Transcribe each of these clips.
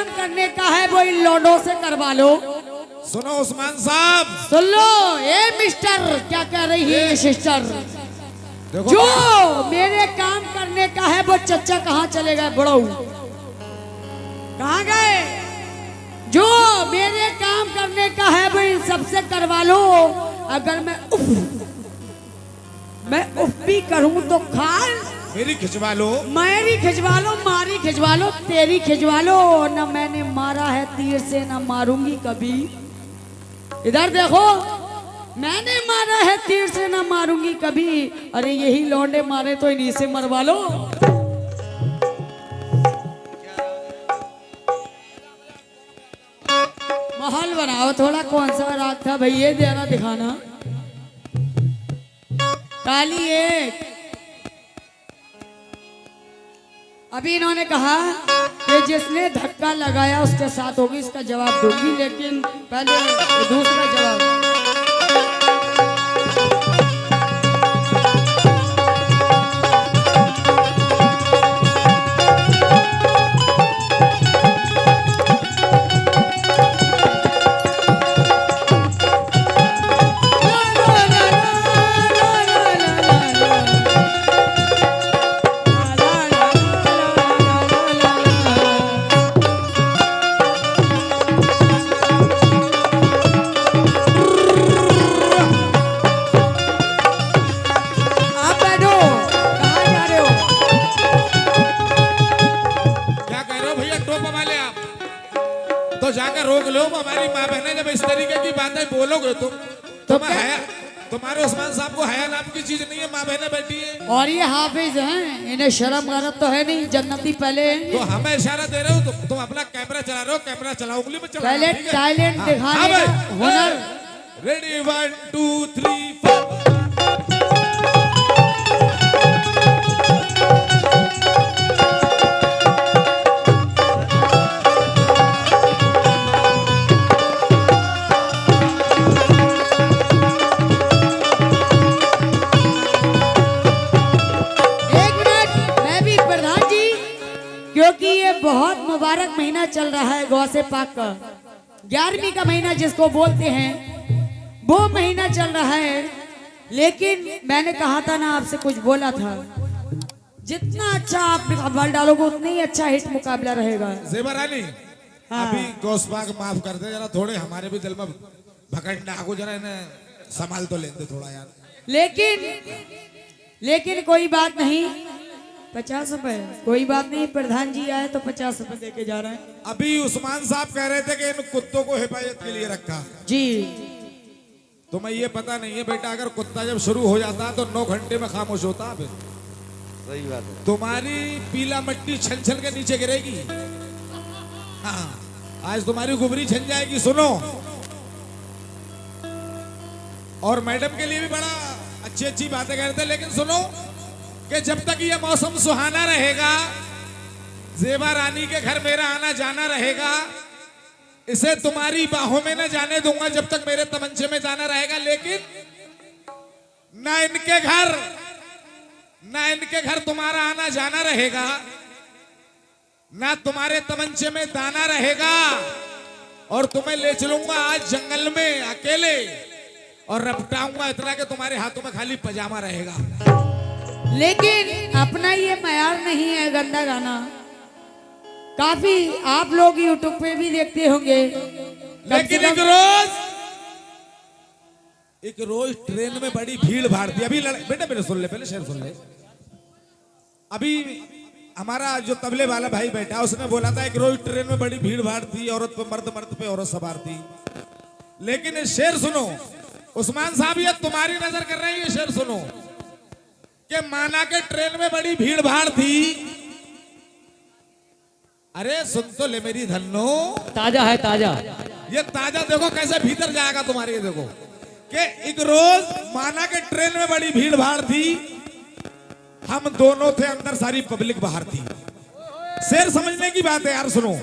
काम करने का है वो इन लौंडों से करवा लो। सुनो उस्मान साहब, सुन लो ए मिस्टर, क्या कह रही है सिस्टर? देखो जो मेरे काम करने का है वो चचा कहाँ चले गए? बड़ऊ कहाँ गए? जो मेरे काम करने का है वो इन सबसे करवा लो। अगर मैं उफ भी करूं तो खाल मेरी खिंचवा लो, मेरी खिंचवा लो, मारी खिंचवा लो, तेरी खिंचवा लो। न मैंने मारा है तीर से, न मारूंगी कभी। इधर देखो, मैंने मारा है तीर से, न मारूंगी कभी। अरे यही लौंडे मारे तो इन्हीं से मरवा लो। माहौल बनाओ थोड़ा। कौन सा राग था भाई? ये देना दिखाना। काली एक। अभी इन्होंने कहा कि जिसने धक्का लगाया उसके साथ होगी, इसका जवाब दूंगी, लेकिन पहले दूसरा जवाब। जाकर रोक लो। हमारी माँ बहने जब इस तरीके की बातें बोलोगे तुम हया, तुम्हारे उस्मान साहब को हया नाम की चीज नहीं है। माँ बहने बैठी है और ये हाफिज हैं, इन्हें शर्म गरत तो है नहीं, जन्नती पहले हैं। तो हमें इशारा दे रहे हो, तुम अपना कैमरा चला रहे हो, कैमरा चलाओ, उंगली में चला। पहले टैलेंट दिखाने का हुनर। रेडी 1 2 3 4। क्योंकि ये बहुत मुबारक महीना चल रहा है गौसे पाक का, 11वीं का महीना जिसको बोलते हैं, वो महीना चल रहा है। लेकिन मैंने कहा था ना, आपसे कुछ बोला था, जितना अच्छा आप बल डालोगे उतना ही अच्छा हिट मुकाबला रहेगा। ज़ेबा रानी, हाँ। अभी गौस पाक माफ कर दे जरा, थोड़े हमारे भी दिल में भकड़ना आगो, जरा इन्हें संभाल तो लेते थोड़ा यार। लेकिन कोई बात नहीं, 50 रुपए कोई बात नहीं। प्रधान जी आए तो 50 रुपए देके जा रहे हैं। अभी उस्मान साहब कह रहे थे कि इन कुत्तों को हिफाजत के लिए रखा जी। तुम्हें ये पता नहीं है बेटा, अगर कुत्ता जब शुरू हो जाता है तो 9 घंटे में खामोश होता है। फिर सही बात है। तुम्हारी पीला मट्टी छन छन के नीचे गिरेगी। हाँ, आज तुम्हारी गुबरी छन जाएगी। सुनो, और मैडम के लिए भी बड़ा अच्छी अच्छी बातें कह रहे थे, लेकिन सुनो कि जब तक ये मौसम सुहाना रहेगा, ज़ेबा रानी के घर मेरा आना जाना रहेगा, इसे तुम्हारी बाहों में न जाने दूंगा जब तक मेरे तमंचे में जाना रहेगा। लेकिन ना इनके घर तुम्हारा आना जाना रहेगा, ना तुम्हारे तमंचे में दाना रहेगा। और तुम्हें ले चलूंगा आज जंगल में अकेले, और रपटाऊंगा इतना कि तुम्हारे हाथों में खाली पजामा रहेगा। लेकिन अपना ये मयार नहीं है गंदा गाना। काफी आप लोग यूट्यूब पे भी देखते होंगे, लेकिन एक रोज ट्रेन में बड़ी भीड़ भाड़ थी। अभी बेटा मेरे सुन ले, पहले शेर सुन ले। अभी हमारा जो तबले वाला भाई बैठा, उसने बोला था एक रोज ट्रेन में बड़ी भीड़ भाड़ थी, औरत पे मर्द, मर्द पे औरत सवार थी। लेकिन शेर सुनो उस्मान साहब, ये तुम्हारी नजर कर रहे हैं। ये शेर सुनो कि माना के ट्रेन में बड़ी भीड़ भाड़ थी। अरे सुन तो ले मेरी धन्नो, ताजा है ताजा। ये ताजा देखो कैसे भीतर जाएगा तुम्हारे। ये देखो कि एक रोज माना के ट्रेन में बड़ी भीड़ भाड़ थी, हम दोनों थे अंदर, सारी पब्लिक बाहर थी। शेर समझने की बात है यार, सुनो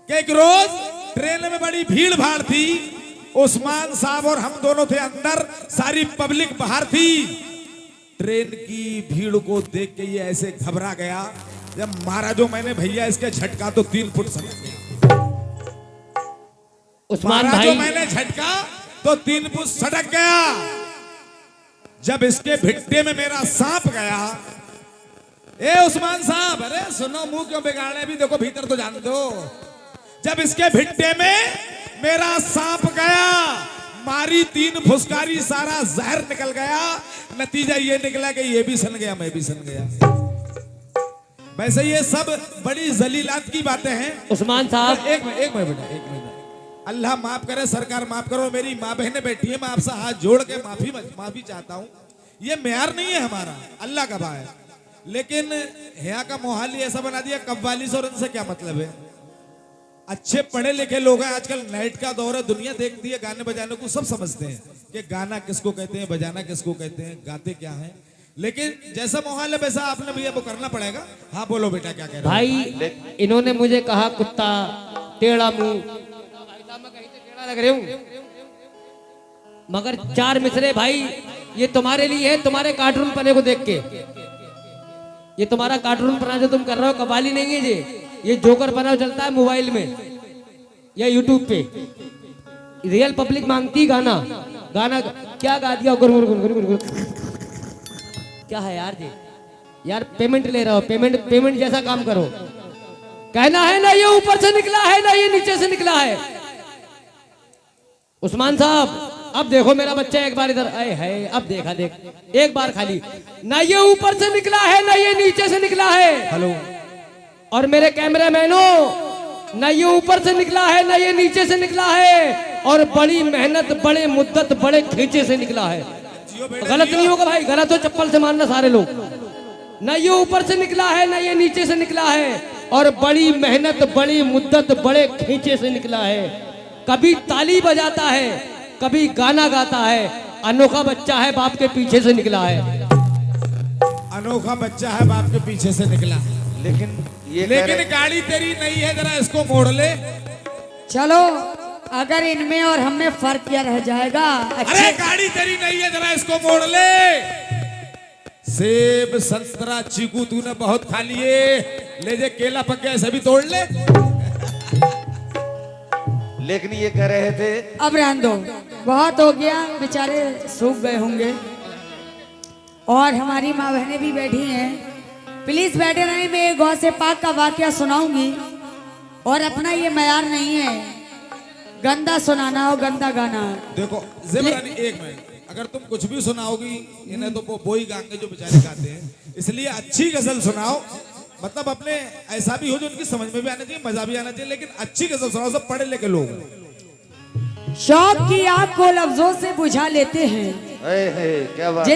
कि एक रोज ट्रेन में बड़ी भीड़ भाड़ थी, उस्मान साहब और हम दोनों थे अंदर, सारी पब्लिक बाहर थी। ट्रेन की भीड़ को देख के ये ऐसे घबरा गया जब मारा जो मैंने भैया इसके झटका तो 3 फुट सटक गया। उस्मान मारा जो भाई, मैंने झटका तो 3 फुट सटक गया। जब इसके भिट्टे में मेरा सांप गया, ए उस्मान साहब, अरे सुनो, मुंह क्यों बिगाड़े, भी देखो भीतर तो जान दो। जब इसके भिट्टे में मेरा सांप गया, मारी 3 फुसकारी, सारा जहर निकल गया। नतीजा ये निकला कि ये भी सन गया, मैं भी सन गया। वैसे ये सब बड़ी जलीलात की बातें हैं। उस्मान साहब, एक मिनट बेटा, एक मिनट। अल्लाह माफ करे, सरकार माफ करो, मेरी माँ बहनें बैठी है, मैं आपसे हाथ जोड़ के माफी चाहता हूँ। ये मेयार नहीं है हमारा, अल्लाह का भा है। लेकिन यहाँ का मोहाली ऐसा बना दिया, कव्वाली से और इनसे क्या मतलब है। अच्छे पढ़े लिखे लोग हैं, आजकल नेट का दौर है, दुनिया देखती है, गाने बजाने को सब समझते हैं कि गाना किसको कहते हैं, बजाना किसको कहते हैं, गाते क्या हैं। लेकिन जैसा माहौल है वैसा आपने भैया वो करना पड़ेगा। हाँ बोलो बेटा, क्या कह रहे हो? भाई इन्होंने मुझे कहा कुत्ता, टेढ़ा मुंह, भाई साहब मैं कहीं से टेढ़ा लग रही हूँ, मगर 4 मिसरे भाई ये तुम्हारे लिए है, तुम्हारे कार्टून पने को देख के। ये तुम्हारा कार्टून पना जो तुम कर रहे हो कव्वाली नहीं है ये जोकर पना चलता है मोबाइल में या यूट्यूब पे। रियल पब्लिक मांगती गाना, गाना क्या गा दिया, गुर गुर गुर गुर गुर गुर। क्या है यार जी, यार पेमेंट ले रहे हो, पेमेंट जैसा काम करो। कहना है ना ये ऊपर से निकला है ना ये नीचे से निकला है। उस्मान साहब अब देखो मेरा बच्चा एक बार इधर आए है, अब देखा देख, एक बार खाली, ना ये ऊपर से निकला है ना ये नीचे से निकला है। हेलो। और मेरे कैमरामैनों, ना ये ऊपर से निकला है ना ये नीचे से निकला है, और बड़ी मेहनत, बड़े मुद्दत, बड़े खींचे से निकला है। गलत नहीं होगा भाई, गलत हो चप्पल से मारना सारे लोग। ना ये ऊपर से निकला है ना ये नीचे से निकला है, और बड़ी मेहनत, बड़ी मुद्दत, बड़े खींचे से निकला है। कभी ताली बजाता है, कभी गाना गाता है, अनोखा बच्चा है, बाप के पीछे से निकला है। अनोखा बच्चा है, बाप के पीछे से निकला है। लेकिन गाड़ी तेरी नहीं है, जरा इसको मोड़ ले। चलो, अगर इनमें और हम में फर्क क्या रह जाएगा। अरे गाड़ी तेरी नहीं है, जरा इसको मोड़ ले। सेब, संतरा, चीकू तूने बहुत खा लिए, ले जे केला पक गया, ऐसे भी तोड़ ले। लेकिन ये कह रहे थे, अब रहने दो, बहुत हो गया, बेचारे सूख गए होंगे। और हमारी माँ बहनें भी बैठी हैं, प्लीज बैठे रहिए। मैं गौ से पाक का वाकया सुनाऊंगी, और अपना ये मयार नहीं है गंदा सुनाना हो, गंदा गाना। देखो ज़िमरानी, एक मिनट, अगर तुम कुछ भी सुनाओगी इन्हें तो वो ही गाएंगे जो बेचारे गाते हैं, इसलिए अच्छी गजल सुनाओ। मतलब अपने ऐसा भी हो जो उनकी समझ में भी आना चाहिए, मजा भी आना चाहिए, लेकिन अच्छी गजल सुनाओ, सब पढ़े लिखे लोग। शौक की आग को लफ्जों से बुझा लेते हैं, क्या बात।